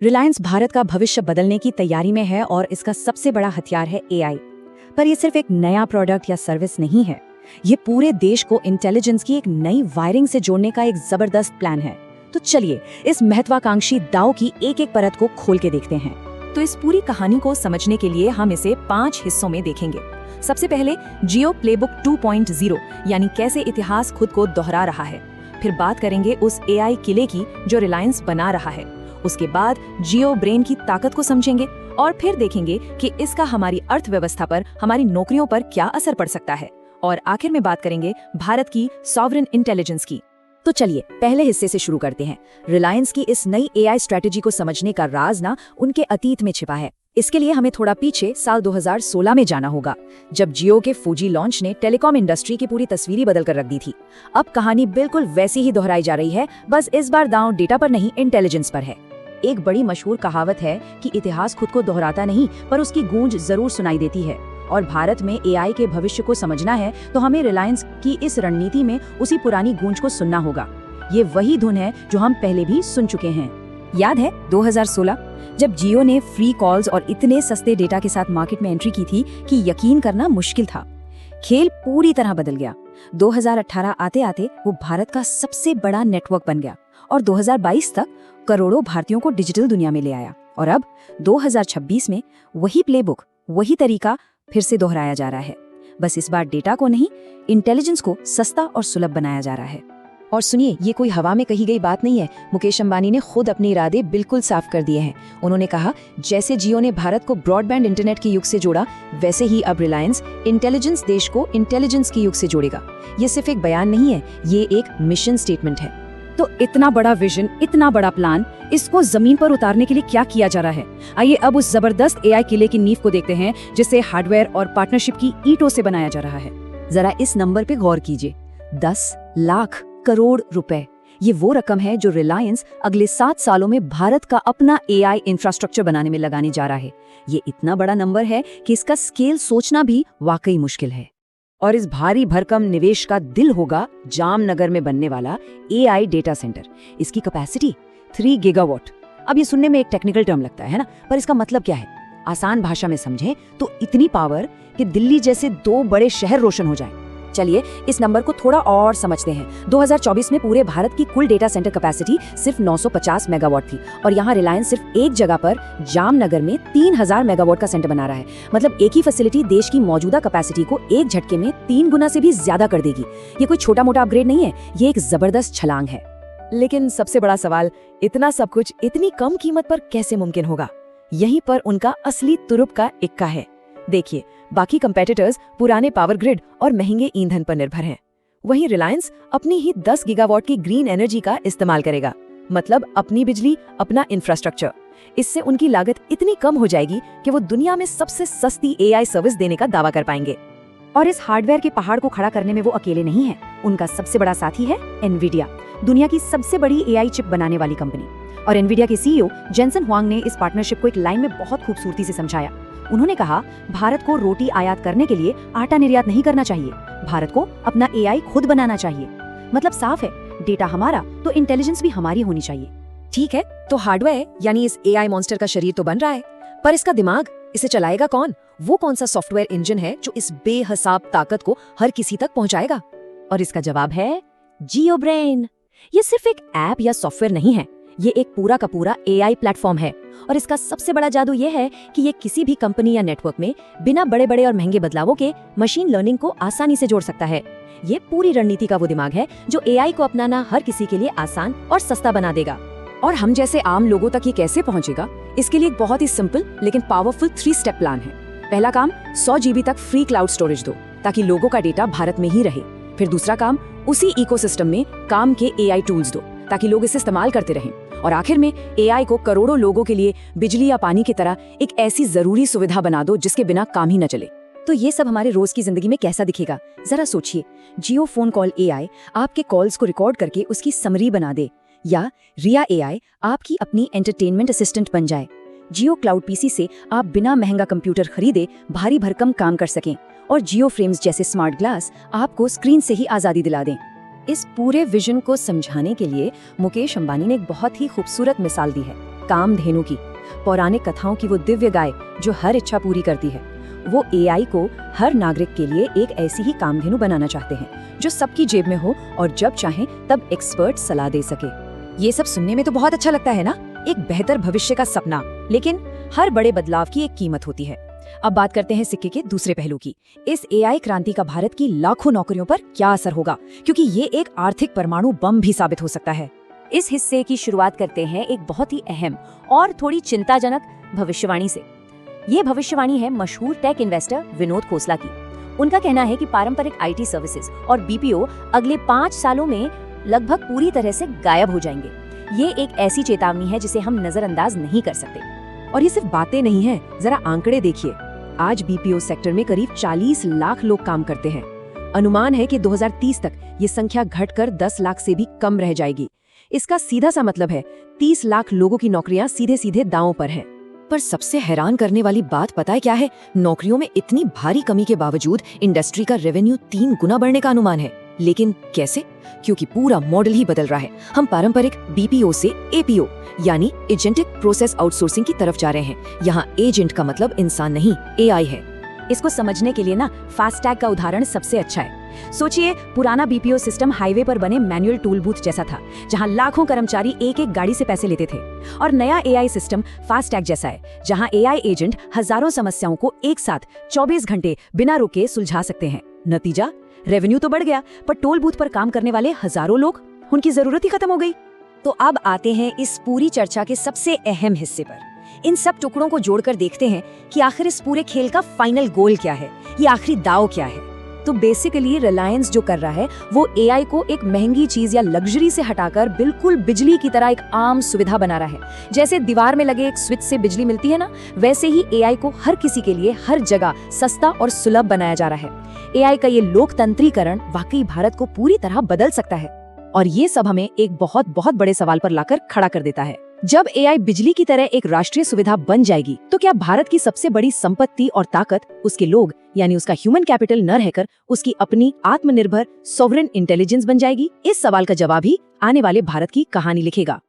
रिलायंस भारत का भविष्य बदलने की तैयारी में है और इसका सबसे बड़ा हथियार है एआई। पर ये सिर्फ एक नया प्रोडक्ट या सर्विस नहीं है, ये पूरे देश को इंटेलिजेंस की एक नई वायरिंग से जोड़ने का एक जबरदस्त प्लान है। तो चलिए इस महत्वाकांक्षी दांव की एक एक परत को खोल के देखते हैं। तो इस पूरी कहानी को समझने के लिए हम इसे 5 हिस्सों में देखेंगे। सबसे पहले जियो प्लेबुक 2.0 यानी कैसे इतिहास खुद को दोहरा रहा है। फिर बात करेंगे उस एआई किले की जो रिलायंस बना रहा है। उसके बाद जियो ब्रेन की ताकत को समझेंगे और फिर देखेंगे कि इसका हमारी अर्थव्यवस्था पर, हमारी नौकरियों पर क्या असर पड़ सकता है। और आखिर में बात करेंगे भारत की सॉवरेन इंटेलिजेंस की। तो चलिए पहले हिस्से से शुरू करते हैं। रिलायंस की इस नई एआई स्ट्रेटेजी को समझने का राज ना उनके अतीत में छिपा है। इसके लिए हमें थोड़ा पीछे साल 2016 में जाना होगा, जब जियो के 4G लॉन्च ने टेलीकॉम इंडस्ट्री की पूरी तस्वीर बदल कर रख दी थी। अब कहानी बिल्कुल वैसी ही दोहराई जा रही है, बस इस बार दांव डेटा पर नहीं, इंटेलिजेंस पर है। एक बड़ी मशहूर कहावत है कि इतिहास खुद को दोहराता नहीं, पर उसकी गूंज जरूर सुनाई देती है। और भारत में एआई के भविष्य को समझना है तो हमें रिलायंस की इस रणनीति में उसी पुरानी गूंज को सुनना होगा। ये वही धुन है जो हम पहले भी सुन चुके हैं। याद है 2016 जब जियो ने फ्री कॉल्स और इतने सस्ते डेटा के साथ मार्केट में एंट्री की थी कि यकीन करना मुश्किल था। खेल पूरी तरह बदल गया। 2018 आते आते वो भारत का सबसे बड़ा नेटवर्क बन गया और 2022 तक करोड़ों भारतीयों को डिजिटल दुनिया में ले आया। और अब 2026 में वही प्लेबुक, वही तरीका फिर से दोहराया जा रहा है। बस इस बार डेटा को नहीं, इंटेलिजेंस को सस्ता और सुलभ बनाया जा रहा है। और सुनिए, ये कोई हवा में कही गई बात नहीं है। मुकेश अंबानी ने खुद अपने इरादे बिल्कुल साफ कर दिए हैं। उन्होंने कहा, जैसे जियो ने भारत को ब्रॉडबैंड इंटरनेट के युग से जोड़ा, वैसे ही अब रिलायंस इंटेलिजेंस देश को इंटेलिजेंस के युग से जोड़ेगा। ये सिर्फ एक बयान नहीं है, ये एक मिशन स्टेटमेंट है। तो इतना बड़ा विजन, इतना बड़ा प्लान, इसको जमीन पर उतारने के लिए क्या किया जा रहा है? आइए अब उस जबरदस्त एआई किले की नींव को देखते हैं, जिसे हार्डवेयर और पार्टनरशिप की ईंटों से बनाया जा रहा है। जरा इस नंबर पे गौर कीजिए, 10 लाख करोड़ रुपए। ये वो रकम है जो रिलायंस अगले 7 सालों में भारत का अपना एआई इंफ्रास्ट्रक्चर बनाने में लगाने जा रहा है। ये इतना बड़ा नंबर है कि इसका स्केल सोचना भी वाकई मुश्किल है। और इस भारी भरकम निवेश का दिल होगा जामनगर में बनने वाला एआई डेटा सेंटर। इसकी कैपेसिटी 3 गीगावाट। अब ये सुनने में एक टेक्निकल टर्म लगता है ना, पर इसका मतलब क्या है? आसान भाषा में समझें तो इतनी पावर कि दिल्ली जैसे 2 बड़े शहर रोशन हो जाएं। चलिए इस नंबर को थोड़ा और समझते हैं। 2024 में पूरे भारत की कुल डेटा सेंटर कैपेसिटी सिर्फ 950 मेगावाट थी और यहाँ रिलायंस सिर्फ एक जगह पर जामनगर में 3000 मेगावाट का सेंटर बना रहा है। मतलब एक ही फैसिलिटी देश की मौजूदा कैपेसिटी को एक झटके में 3 गुना से भी ज्यादा कर देगी। ये कोई छोटा मोटा अपग्रेड नहीं है, ये एक जबरदस्त छलांग है। लेकिन सबसे बड़ा सवाल, इतना सब कुछ इतनी कम कीमत पर कैसे मुमकिन होगा? यहीं पर उनका असली तुरुप का इक्का है। देखिए, बाकी कंपेटिटर्स पुराने पावर ग्रिड और महंगे ईंधन पर निर्भर हैं। वहीं रिलायंस अपनी ही 10 गीगावाट की ग्रीन एनर्जी का इस्तेमाल करेगा, मतलब अपनी बिजली, अपना इंफ्रास्ट्रक्चर। इससे उनकी लागत इतनी कम हो जाएगी कि वो दुनिया में सबसे सस्ती एआई सर्विस देने का दावा कर पाएंगे। और इस हार्डवेयर के पहाड़ को खड़ा करने में वो अकेले नहीं है। उनका सबसे बड़ा साथी है एनवीडिया, दुनिया की सबसे बड़ी एआई चिप बनाने वाली कंपनी। और एनवीडिया के सीईओ जेनसन हुआंग ने इस पार्टनरशिप को एक लाइन में बहुत खूबसूरती से समझाया। उन्होंने कहा, भारत को रोटी आयात करने के लिए आटा निर्यात नहीं करना चाहिए, भारत को अपना एआई खुद बनाना चाहिए। मतलब साफ है, डेटा हमारा तो इंटेलिजेंस भी हमारी होनी चाहिए। ठीक है, तो हार्डवेयर यानी इस एआई मॉन्स्टर का शरीर तो बन रहा है, पर इसका दिमाग, इसे चलाएगा कौन? वो कौन सा सॉफ्टवेयर इंजन है जो इस बेहिसाब ताकत को हर किसी तक पहुंचाएगा? और इसका जवाब है जियो ब्रेन। ये सिर्फ एक ऐप या सॉफ्टवेयर नहीं है, ये एक पूरा का पूरा एआई प्लेटफॉर्म है। और इसका सबसे बड़ा जादू ये है कि ये किसी भी कंपनी या नेटवर्क में बिना बड़े बड़े और महंगे बदलावों के मशीन लर्निंग को आसानी से जोड़ सकता है। ये पूरी रणनीति का वो दिमाग है जो एआई को अपनाना हर किसी के लिए आसान और सस्ता बना देगा। और हम जैसे आम लोगों तक ये कैसे पहुंचेगा? इसके लिए एक बहुत ही सिंपल लेकिन पावरफुल 3 स्टेप प्लान है। पहला काम, 100 GB तक फ्री क्लाउड स्टोरेज दो ताकि लोगों का डेटा भारत में ही रहे। फिर दूसरा काम, उसी इकोसिस्टम में काम के एआई टूल्स दो ताकि लोग इसे इस्तेमाल करते रहें। और आखिर में एआई को करोड़ों लोगों के लिए बिजली या पानी की तरह एक ऐसी जरूरी सुविधा बना दो जिसके बिना काम ही न चले। तो ये सब हमारे रोज की जिंदगी में कैसा दिखेगा? जरा सोचिए, जियो फोन कॉल एआई आपके कॉल्स को रिकॉर्ड करके उसकी समरी बना दे, या रिया एआई आपकी अपनी एंटरटेनमेंट असिस्टेंट बन जाए। जियो क्लाउड पीसी से आप बिना महंगा कंप्यूटर खरीदे भारी भरकम काम कर सकें, और जियो फ्रेम्स जैसे स्मार्ट ग्लास आपको स्क्रीन से ही आजादी दिला दें। इस पूरे विजन को समझाने के लिए मुकेश अंबानी ने एक बहुत ही खूबसूरत मिसाल दी है। कामधेनु की, पौराणिक कथाओं की वो दिव्य गाय जो हर इच्छा पूरी करती है। वो एआई को हर नागरिक के लिए एक ऐसी ही कामधेनु बनाना चाहते हैं जो सबकी जेब में हो और जब चाहें तब एक्सपर्ट सलाह दे सके। ये सब सुनने में तो बहुत अच्छा लगता है ना, एक बेहतर भविष्य का सपना। लेकिन हर बड़े बदलाव की एक कीमत होती है। अब बात करते हैं सिक्के के दूसरे पहलू की। इस एआई क्रांति का भारत की लाखों नौकरियों पर क्या असर होगा, क्योंकि ये एक आर्थिक परमाणु बम भी साबित हो सकता है। इस हिस्से की शुरुआत करते हैं एक बहुत ही अहम और थोड़ी चिंताजनक भविष्यवाणी से। ये भविष्यवाणी है मशहूर टेक इन्वेस्टर विनोद खोसला की। उनका कहना है कि पारंपरिक आईटी सर्विसेज और बीपीओ अगले 5 सालों में लगभग पूरी तरह से गायब हो जाएंगे। ये एक ऐसी चेतावनी है जिसे हम नजरअंदाज नहीं कर सकते। और ये सिर्फ बातें नहीं हैं, जरा आंकड़े देखिए। आज बीपीओ सेक्टर में करीब 40 लाख लोग काम करते हैं। अनुमान है कि 2030 तक ये संख्या घटकर 10 लाख से भी कम रह जाएगी। इसका सीधा सा मतलब है 30 लाख लोगों की नौकरियां सीधे सीधे दांव पर हैं। पर सबसे हैरान करने वाली बात पता है क्या है? नौकरियों में इतनी भारी कमी के बावजूद इंडस्ट्री का रेवेन्यू 3 गुना बढ़ने का अनुमान है। लेकिन कैसे? क्योंकि पूरा मॉडल ही बदल रहा है। हम पारंपरिक बीपीओ से एपीओ यानी एजेंटिक प्रोसेस आउटसोर्सिंग की तरफ जा रहे हैं। यहाँ एजेंट का मतलब इंसान नहीं, एआई है। इसको समझने के लिए ना फास्टैग का उदाहरण सबसे अच्छा है। सोचिए, पुराना बीपीओ सिस्टम हाईवे पर बने मैनुअल टूल बूथ जैसा था, जहां लाखों कर्मचारी एक एक गाड़ी से पैसे लेते थे। और नया एआई सिस्टम फास्टैग जैसा है, जहां एआई एजेंट हजारों समस्याओं को एक साथ 24 घंटे बिना रुके सुलझा सकते हैं। नतीजा, रेवेन्यू तो बढ़ गया, पर टोल बूथ पर काम करने वाले हजारों लोग, उनकी जरूरत ही खत्म हो गई। तो अब आते हैं इस पूरी चर्चा के सबसे अहम हिस्से पर। इन सब टुकड़ों को जोड़कर देखते हैं कि आखिर इस पूरे खेल का फाइनल गोल क्या है, ये आखिरी दाव क्या है। तो बेसिकली रिलायंस जो कर रहा है वो एआई को एक महंगी चीज या लग्जरी से हटाकर बिल्कुल बिजली की तरह एक आम सुविधा बना रहा है। जैसे दीवार में लगे एक स्विच से बिजली मिलती है ना, वैसे ही एआई को हर किसी के लिए हर जगह सस्ता और सुलभ बनाया जा रहा है। एआई का ये लोकतंत्रीकरण वाकई भारत को पूरी तरह बदल सकता है। और ये सब हमें एक बहुत बहुत बड़े सवाल पर लाकर खड़ा कर देता है। जब एआई बिजली की तरह एक राष्ट्रीय सुविधा बन जाएगी, तो क्या भारत की सबसे बड़ी संपत्ति और ताकत उसके लोग यानी उसका ह्यूमन कैपिटल न रहकर उसकी अपनी आत्मनिर्भर सॉवरेन इंटेलिजेंस बन जाएगी? इस सवाल का जवाब ही आने वाले भारत की कहानी लिखेगा।